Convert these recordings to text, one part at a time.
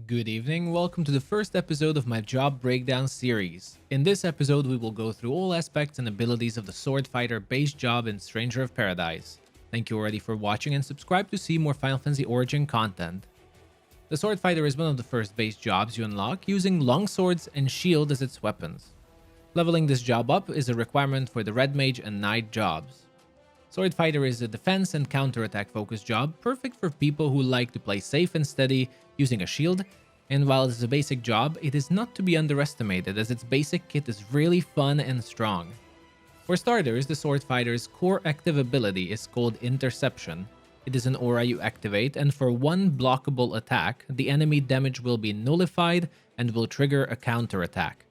Good evening, welcome to the first episode of my job breakdown series. In this episode, we will go through all aspects and abilities of the Swordfighter base job in Stranger of Paradise. Thank you already for watching and subscribe to see more Final Fantasy Origin content. The Swordfighter is one of the first base jobs you unlock using longswords and shield as its weapons. Leveling this job up is a requirement for the Red Mage and Knight jobs. Swordfighter is a defense and counterattack focused job, perfect for people who like to play safe and steady using a shield, and while it is a basic job, it is not to be underestimated as its basic kit is really fun and strong. For starters, the Swordfighter's core active ability is called Interception. It is an aura you activate, and for one blockable attack, the enemy damage will be nullified and will trigger a counterattack.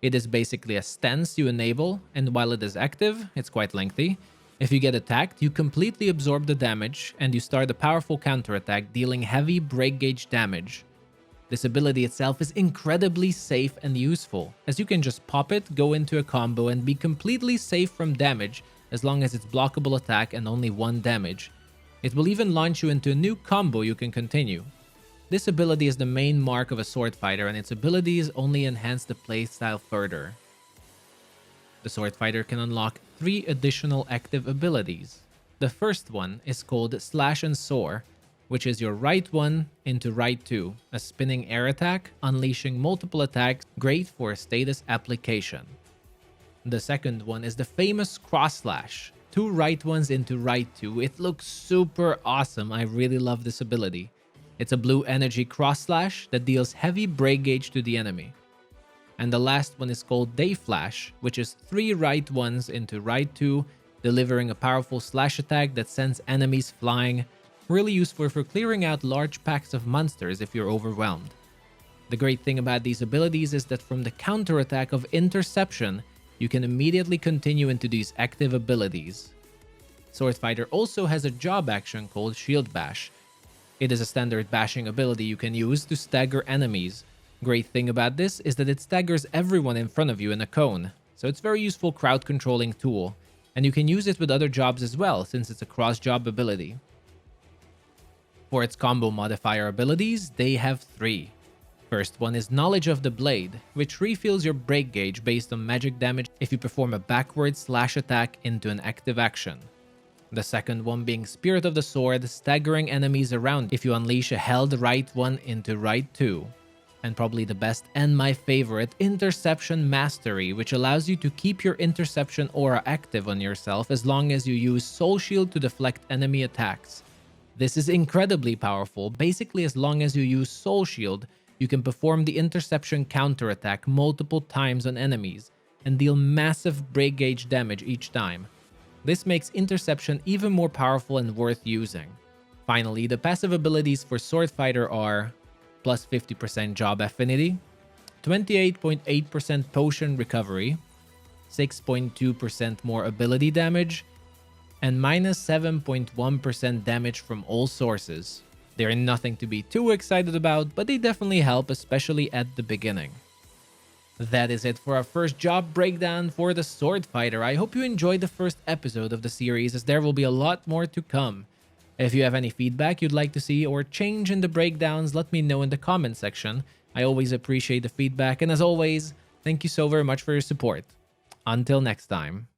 It is basically a stance you enable, and while it is active, it's quite lengthy. If you get attacked, you completely absorb the damage, and you start a powerful counterattack dealing heavy break gauge damage. This ability itself is incredibly safe and useful, as you can just pop it, go into a combo, and be completely safe from damage as long as it's blockable attack and only one damage. It will even launch you into a new combo you can continue. This ability is the main mark of a Swordfighter, and its abilities only enhance the playstyle further. The Swordfighter can unlock 3 additional active abilities. The first one is called Slash and Soar, which is your right 1 into right 2, a spinning air attack, unleashing multiple attacks, great for status application. The second one is the famous Cross Slash, 2 right 1s into right 2. It looks super awesome, I really love this ability. It's a blue energy cross slash that deals heavy break gauge to the enemy. And the last one is called Day Flash, which is 3 right 1s into right 2, delivering a powerful slash attack that sends enemies flying, really useful for clearing out large packs of monsters if you're overwhelmed. The great thing about these abilities is that from the counterattack of Interception, you can immediately continue into these active abilities. Swordfighter also has a job action called Shield Bash. It is a standard bashing ability you can use to stagger enemies. Great thing about this is that it staggers everyone in front of you in a cone, so it's a very useful crowd controlling tool, and you can use it with other jobs as well since it's a cross job ability. For its combo modifier abilities, they have 3. First one is Knowledge of the Blade, which refills your break gauge based on magic damage if you perform a backward slash attack into an active action. The second one being Spirit of the Sword, staggering enemies around if you unleash a held right 1 into right 2. And probably the best and my favorite, Interception Mastery, which allows you to keep your Interception aura active on yourself as long as you use Soul Shield to deflect enemy attacks. This is incredibly powerful. Basically, as long as you use Soul Shield, you can perform the Interception counterattack multiple times on enemies and deal massive break gauge damage each time. This makes Interception even more powerful and worth using. Finally, the passive abilities for Swordfighter are plus 50% job affinity, 28.8% potion recovery, 6.2% more ability damage, and minus 7.1% damage from all sources. They're nothing to be too excited about, but they definitely help, especially at the beginning. That is it for our first job breakdown for the Swordfighter. I hope you enjoyed the first episode of the series, as there will be a lot more to come. If you have any feedback you'd like to see or change in the breakdowns, let me know in the comment section. I always appreciate the feedback, and as always, thank you so very much for your support. Until next time.